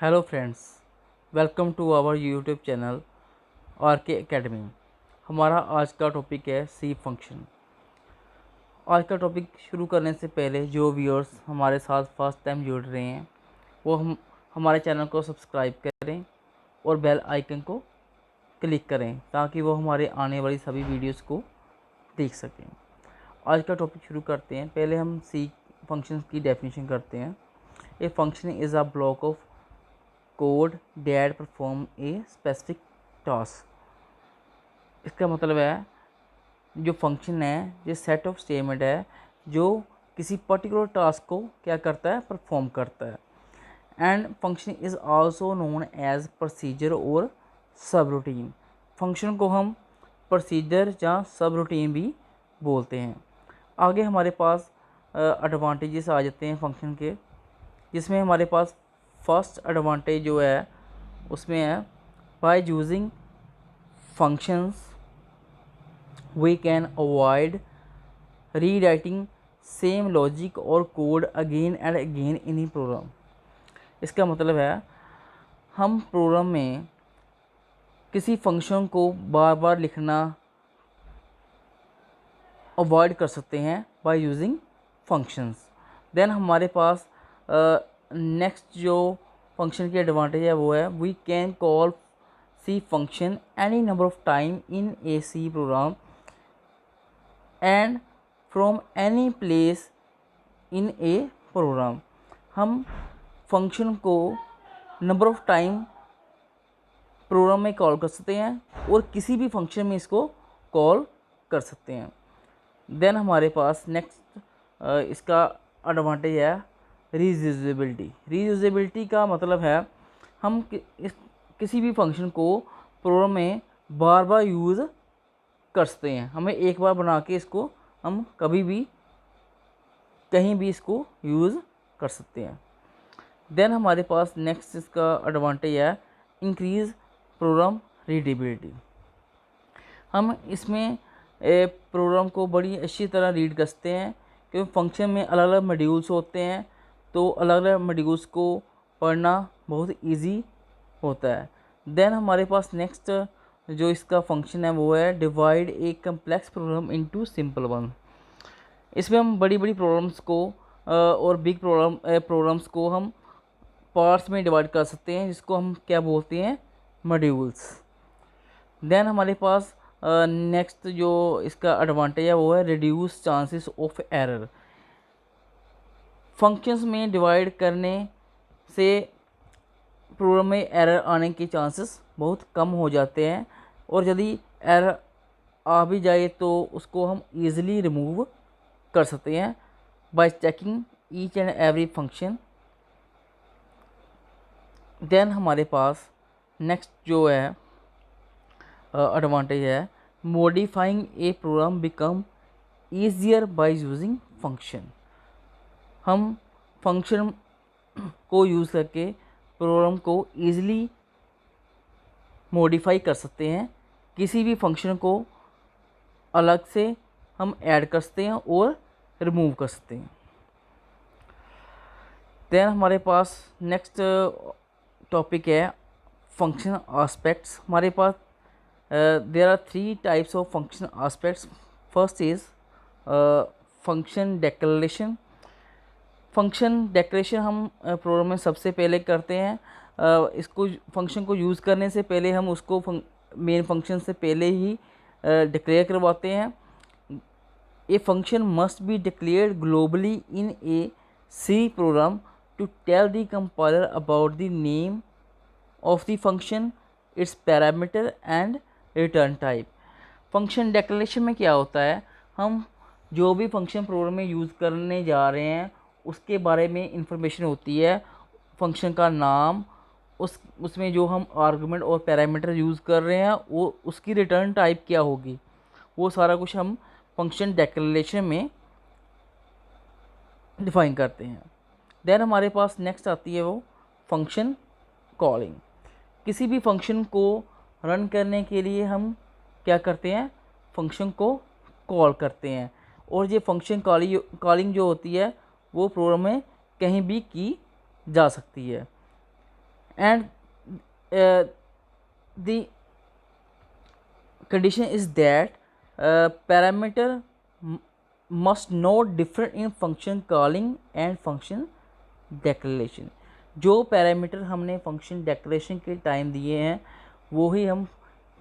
Hello friends, welcome to our YouTube channel RK academy. हमारा आज का टॉपिक है सी फंक्शन। आज का टॉपिक शुरू करने से पहले जो व्यूअर्स हमारे साथ फर्स्ट टाइम जुड़ रहे हैं वो हमारे चैनल को सब्सक्राइब करें और बेल आइकन को क्लिक करें ताकि वो हमारे आने वाली सभी वीडियोस को देख सकें। आज का टॉपिक शुरू करते हैं। पहले हम सी फंक्शन की डेफिनेशन करते हैं। A function is a block of code that perform a specific task. इसका मतलब है जो फंक्शन है, ये सेट ऑफ स्टेटमेंट है जो किसी पर्टिकुलर टास्क को क्या करता है, परफॉर्म करता है। And function is also known as procedure or सब रूटीन। फंक्शन को हम प्रोसीजर या सब रूटीन भी बोलते हैं। आगे हमारे पास एडवांटेजेस आ जाते हैं फंक्शन के, जिसमें हमारे पास फर्स्ट एडवांटेज जो है उसमें है by using functions we can avoid rewriting same logic और code again and again in program. इसका मतलब है हम प्रोग्राम में किसी फंक्शन को बार बार लिखना अवॉइड कर सकते हैं बाय यूजिंग फंक्शंस। देन हमारे पास नेक्स्ट जो फंक्शन की एडवांटेज है वो है we can call C function any number of time in a C program and from any place in a program. हम फंक्शन को नंबर ऑफ टाइम प्रोग्राम में कॉल कर सकते हैं और किसी भी फंक्शन में इसको कॉल कर सकते हैं। देन हमारे पास नेक्स्ट इसका एडवांटेज है रीयूजेबिलिटी। रीयूजेबिलिटी का मतलब है हम किसी भी फंक्शन को प्रोग्राम में बार बार यूज़ कर सकते हैं। हमें एक बार बना के इसको हम कभी भी कहीं भी इसको यूज़ कर सकते हैं। देन हमारे पास नेक्स्ट इसका एडवांटेज है इंक्रीज़ प्रोग्राम रीडेबिलिटी। हम इसमें प्रोग्राम को बड़ी अच्छी तरह रीड कर सकते हैं क्योंकि फंक्शन में अलग अलग मॉड्यूल्स होते हैं, तो अलग अलग मॉड्यूल्स को पढ़ना बहुत इजी होता है। देन हमारे पास नेक्स्ट जो इसका फंक्शन है वो है डिवाइड ए complex programme into simple one. इसमें हम बड़ी बड़ी प्रोग्राम्स को और बिग प्रोग्राम्स को हम पार्ट्स में डिवाइड कर सकते हैं, जिसको हम क्या बोलते हैं, मॉड्यूल्स। देन हमारे पास नेक्स्ट जो इसका एडवांटेज है वो है reduce chances of error. Functions में डिवाइड करने से प्रोग्राम में एरर आने के चांसेस बहुत कम हो जाते हैं, और यदि एरर आ भी जाए तो उसको हम इजीली रिमूव कर सकते हैं by checking each and every function. Then हमारे पास नेक्स्ट जो है एडवांटेज है modifying a program become easier by using function. हम फंक्शन को यूज़ करके प्रोग्राम को ईज़िली मॉडिफाई कर सकते हैं। किसी भी फंक्शन को अलग से हम ऐड कर सकते हैं और रिमूव कर सकते हैं। देन हमारे पास नेक्स्ट टॉपिक है फंक्शन एस्पेक्ट्स। हमारे पास there are 3 types of function aspects. First is function declaration. Function declaration हम प्रोग्राम में सबसे पहले करते हैं। इसको फंक्शन को यूज़ करने से पहले हम उसको मेन फंक्शन से पहले ही डिक्लेयर करवाते हैं। A function must be declared globally in a C program to tell the compiler about the name of the function, its parameter and return type. Function declaration में क्या होता है, हम जो भी फंक्शन प्रोग्राम में यूज़ करने जा रहे हैं उसके बारे में इंफॉर्मेशन होती है। फंक्शन का नाम, उसमें जो हम आर्गुमेंट और पैरामीटर यूज़ कर रहे हैं वो उसकी रिटर्न टाइप क्या होगी, वो सारा कुछ हम फंक्शन डेक्लेरेशन में डिफाइन करते हैं। देन हमारे पास नेक्स्ट आती है वो फंक्शन कॉलिंग। किसी भी फंक्शन को रन करने के लिए हम क्या करते हैं, फंक्शन को कॉल करते हैं, और ये फंक्शन कॉलिंग जो होती है वो प्रोग्राम में कहीं भी की जा सकती है। and the condition is that parameter must not differ in function calling and function declaration. जो पैरामीटर हमने फंक्शन डेक्लेरेशन के टाइम दिए हैं वो ही हम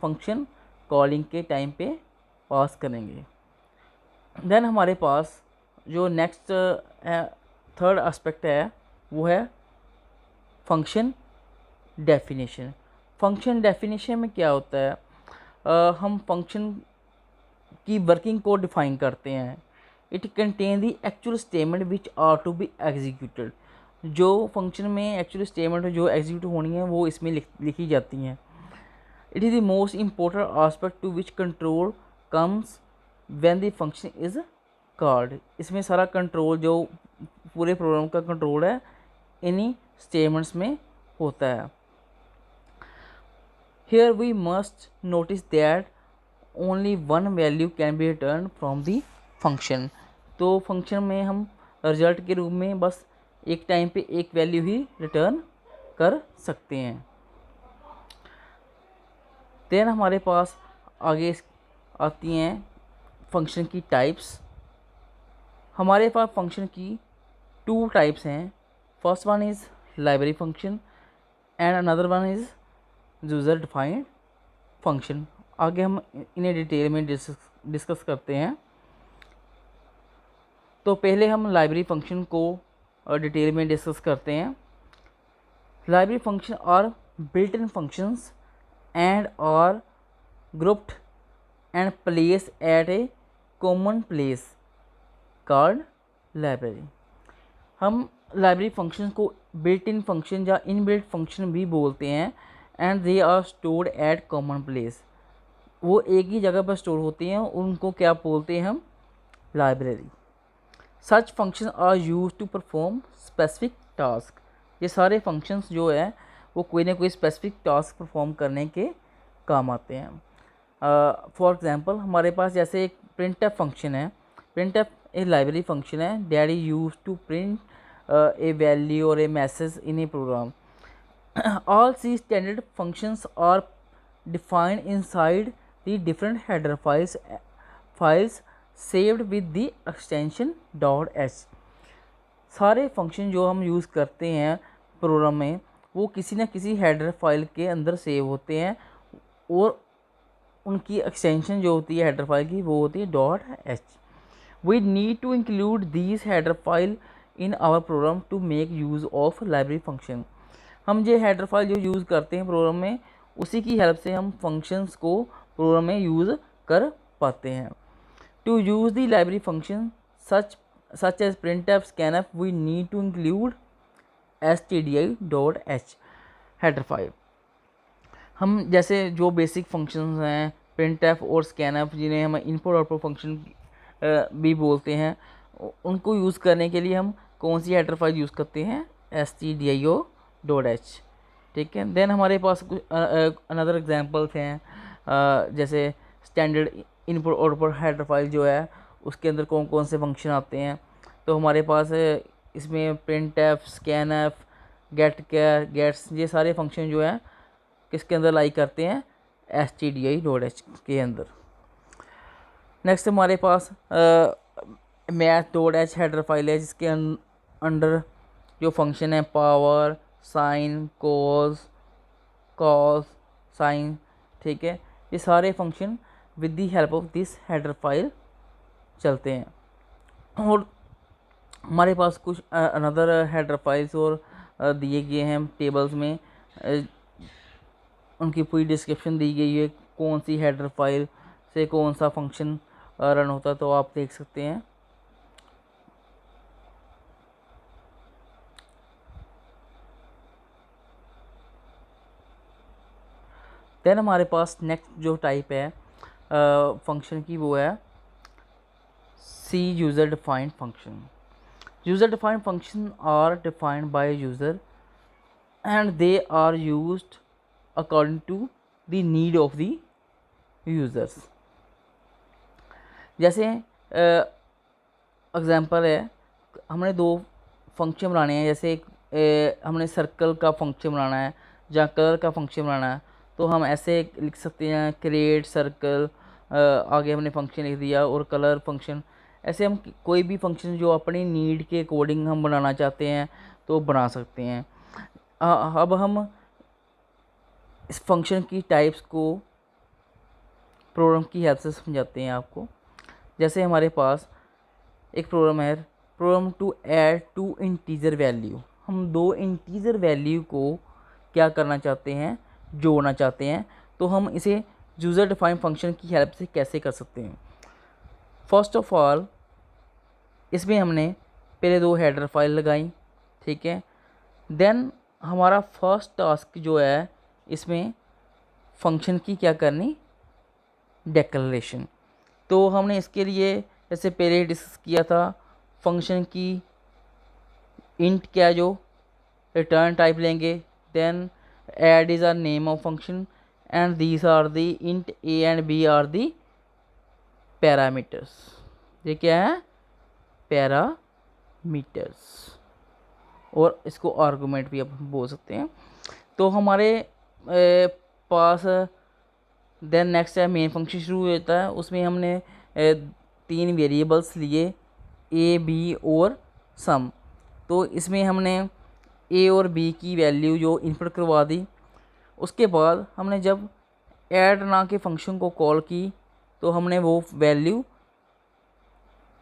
फंक्शन कॉलिंग के टाइम पे पास करेंगे. देन हमारे पास जो नेक्स्ट थर्ड एस्पेक्ट है वो है फंक्शन डेफिनेशन. फंक्शन डेफिनेशन में क्या होता है, हम फंक्शन की वर्किंग को डिफाइन करते हैं. It contain the actual statement which are to be executed. जो फंक्शन में एक्चुअल स्टेटमेंट जो एग्जीक्यूट होनी है वो इसमें लिखी जाती हैं. It is the most important aspect to which control comes when the function is called. इसमें सारा कंट्रोल जो पूरे प्रोग्राम का कंट्रोल है इन्हीं स्टेटमेंट्स में होता है. Here we must notice that only one value can be returned from the function. तो फंक्शन में हम रिजल्ट के रूप में बस एक टाइम पे एक वैल्यू ही रिटर्न कर सकते हैं. देन हमारे पास आगे आती हैं फंक्शन की टाइप्स. हमारे पास फंक्शन की 2 टाइप्स हैं. First one is library function and another one is user defined function. आगे हम इन्हें डिटेल में डिस्कस करते हैं. तो पहले हम लाइब्रेरी फंक्शन को डिटेल में डिस्कस करते हैं. Library function are built in functions and are grouped and place at a common place called library. हम लाइब्रेरी फंक्शन को बिल्ट इन फंक्शन या इनबिल्ट फंक्शन भी बोलते हैं. And they are stored at common place. वो एक ही जगह पर स्टोर होती हैं, उनको क्या बोलते हैं हम, library. Such function are use to perform specific task. ये सारे फंक्शंस जो है वो कोई ना कोई स्पेसिफिक टास्क परफॉर्म करने के काम आते हैं. फॉर एग्जांपल हमारे पास जैसे एक प्रिंटफ फंक्शन है. प्रिंटफ एक लाइब्रेरी फंक्शन है that is use to print a value और a message in a program. All C standard functions are defined inside the different header files saved with the extension .h. सारे function जो हम use करते हैं programme में वो किसी न किसी हेडर फाइल के अंदर सेव होते हैं और उनकी एक्सटेंशन जो होती है हेडर फाइल की वो होती है .h. We need to include these header file in our program to make use of library function. हम जो हेडर फाइल जो यूज़ करते हैं प्रोग्राम में उसी की हेल्प से हम फंक्शंस को प्रोग्राम में यूज़ कर पाते हैं. To use the library function such as printf scanf we need to include stdi.h header file. हम जैसे जो बेसिक फंक्शंस हैं printf और scanf जिन्हें हम इनपुट आउटपुट फंक्शन भी बोलते हैं उनको यूज़ करने के लिए हम कौन सी हेडर फाइल यूज़ करते हैं, stdio.h. ठीक है. देन हमारे पास कुछ अनदर एग्जांपल्स हैं जैसे standard input output header file जो है उसके अंदर कौन कौन से फंक्शन आते हैं. तो हमारे पास इसमें printf, scanf, getchar, gets ये सारे फंक्शन जो है किसके अंदर लाई करते हैं, stdi.h के अंदर. नेक्स्ट हमारे पास math.h हेडर फाइल है जिसके अंडर जो फंक्शन है पावर, साइन, कॉस, साइन. ठीक है. ये सारे function with the help of this header file चलते हैं. और हमारे पास कुछ अनदर हेडर फाइल्स और दिए गए हैं टेबल्स में. उनकी पूरी डिस्क्रिप्शन दी गई है कौन सी हेडर फाइल से कौन सा फंक्शन रन होता है, तो आप देख सकते हैं. देन हमारे पास नेक्स्ट जो टाइप है फंक्शन की वो है C user defined function. User defined function are defined by user and they are used according to the need of the users. जैसे एग्जांपल है हमने 2 फंक्शन बनाने हैं. जैसे एक हमने सर्कल का फंक्शन बनाना है या कलर का फंक्शन बनाना है, तो हम ऐसे लिख सकते हैं क्रिएट सर्कल, आगे हमने फंक्शन लिख दिया और कलर फंक्शन। ऐसे हम कोई भी फंक्शन जो अपनी नीड के अकॉर्डिंग हम बनाना चाहते हैं तो बना सकते हैं। अब हम इस फंक्शन की टाइप्स को प्रोग्राम की हेल्प से समझाते हैं आपको। जैसे हमारे पास एक प्रोग्राम है, program to add two integer value. हम दो इंटीजर वैल्यू को क्या करना चाहते हैं, जोड़ना चाहते हैं, तो हम इसे यूज़र डिफाइन फंक्शन की हेल्प से कैसे कर सकते हैं। फर्स्ट ऑफ ऑल इसमें हमने पहले दो हेडर फाइल लगाई, ठीक है। देन हमारा फर्स्ट टास्क जो है इसमें फंक्शन की क्या करनी, डिक्लेरेशन। तो हमने इसके लिए जैसे पहले डिस्कस किया था, फंक्शन की इंट क्या जो रिटर्न टाइप लेंगे, then add is are name of function and these are the int a and b are the parameters. ये क्या है, पैरामीटर्स, और इसको आर्गुमेंट भी आप बोल सकते हैं। तो हमारे पास देन नेक्स्ट है मेन फंक्शन शुरू होता है। उसमें हमने तीन वेरिएबल्स लिए, ए बी और सम। तो इसमें हमने ए और बी की वैल्यू जो इनपुट करवा दी। उसके बाद हमने जब ऐड ना के फंक्शन को कॉल की तो हमने वो वैल्यू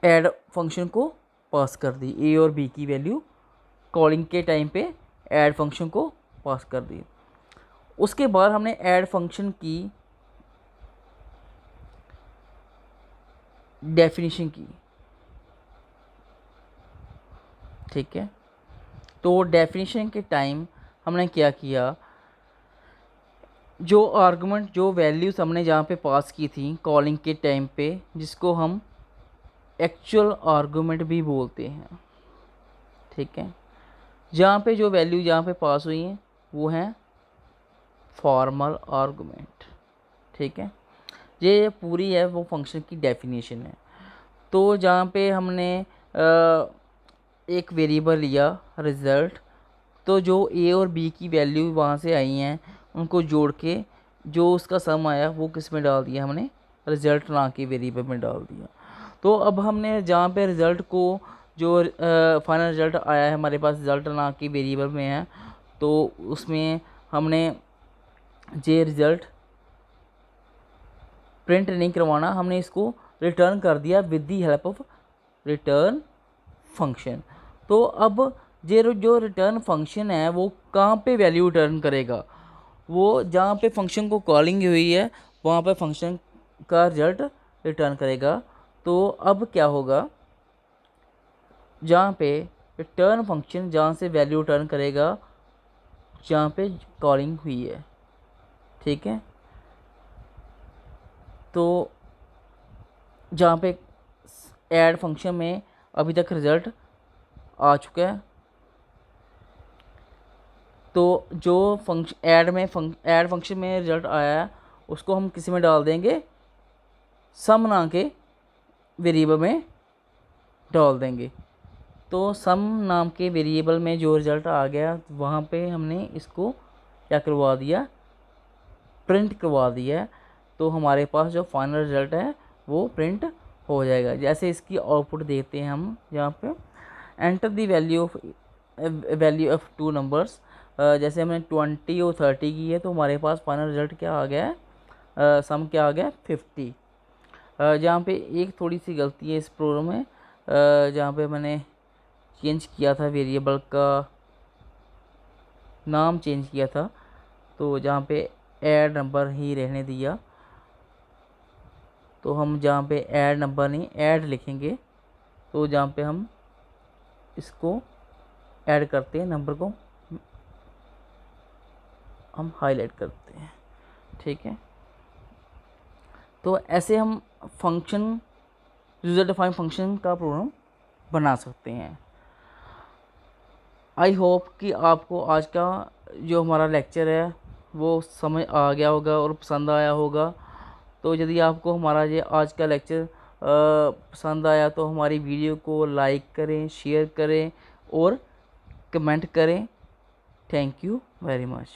ऐड फंक्शन को पास कर दी, ए और बी की वैल्यू कॉलिंग के टाइम पे ऐड फंक्शन को पास कर दी। उसके बाद हमने ऐड फंक्शन की डेफिनेशन की, ठीक है। तो डेफिनेशन के टाइम हमने क्या किया, जो आर्गुमेंट जो वैल्यूज़ हमने जहाँ पे पास की थी कॉलिंग के टाइम पे, जिसको हम एक्चुअल आर्गुमेंट भी बोलते हैं, ठीक है। जहाँ पे जो वैल्यू जहाँ पे पास हुई हैं वो हैं फॉर्मल आर्गुमेंट, ठीक है। ये पूरी है वो फंक्शन की डेफिनेशन है। तो जहाँ पे हमने एक वेरिएबल लिया रिज़ल्ट, तो जो ए और बी की वैल्यू वहाँ से आई हैं उनको जोड़ के जो उसका सम आया वो किस में डाल दिया, हमने रिज़ल्ट ना के वेरिएबल में डाल दिया। तो अब हमने जहाँ पे रिज़ल्ट को जो फाइनल रिज़ल्ट आया है हमारे पास रिज़ल्ट ना के वेरिएबल में है, तो उसमें हमने ये रिज़ल्ट प्रिंट नहीं करवाना, हमने इसको रिटर्न कर दिया with the help of return function. तो अब ये जो रिटर्न फंक्शन है वो कहाँ पे वैल्यू रिटर्न करेगा, वो जहाँ पे फंक्शन को कॉलिंग हुई है वहाँ पे फंक्शन का रिजल्ट रिटर्न करेगा। तो अब क्या होगा, जहाँ पे रिटर्न फंक्शन जहाँ से वैल्यू रिटर्न करेगा जहाँ पे कॉलिंग हुई है, ठीक है। तो जहाँ पे ऐड फंक्शन में अभी तक रिज़ल्ट आ चुका है, तो जो फंक्शन ऐड फंक्शन में रिज़ल्ट आया है उसको हम किसी में डाल देंगे, सम नाम के वेरिएबल में डाल देंगे। तो सम नाम के वेरिएबल में जो रिज़ल्ट आ गया वहाँ पे हमने इसको क्या करवा दिया, प्रिंट करवा दिया। तो हमारे पास जो फाइनल रिज़ल्ट है वो प्रिंट हो जाएगा। जैसे इसकी आउटपुट देखते हैं हम, यहाँ पे enter the value of two numbers. जैसे हमने 20 और 30 की है तो हमारे पास फाइनल रिज़ल्ट क्या आ गया है, सम क्या आ गया 50। जहाँ पे एक थोड़ी सी गलती है इस प्रोग्राम में, जहाँ पे मैंने चेंज किया था वेरिएबल का नाम चेंज किया था, तो जहाँ पे ऐड नंबर ही रहने दिया, तो हम जहाँ पे ऐड नंबर नहीं ऐड लिखेंगे, तो जहाँ पे हम इसको ऐड करते हैं नंबर को हम हाईलाइट करते हैं, ठीक है। तो ऐसे हम फंक्शन यूज़र डिफाइन फंक्शन का प्रोग्राम बना सकते हैं। आई होप कि आपको आज का जो हमारा लेक्चर है वो समझ आ गया होगा और पसंद आया होगा। तो यदि आपको हमारा ये आज का लेक्चर पसंद आया तो हमारी वीडियो को लाइक करें, शेयर करें और कमेंट करें। Thank you very much.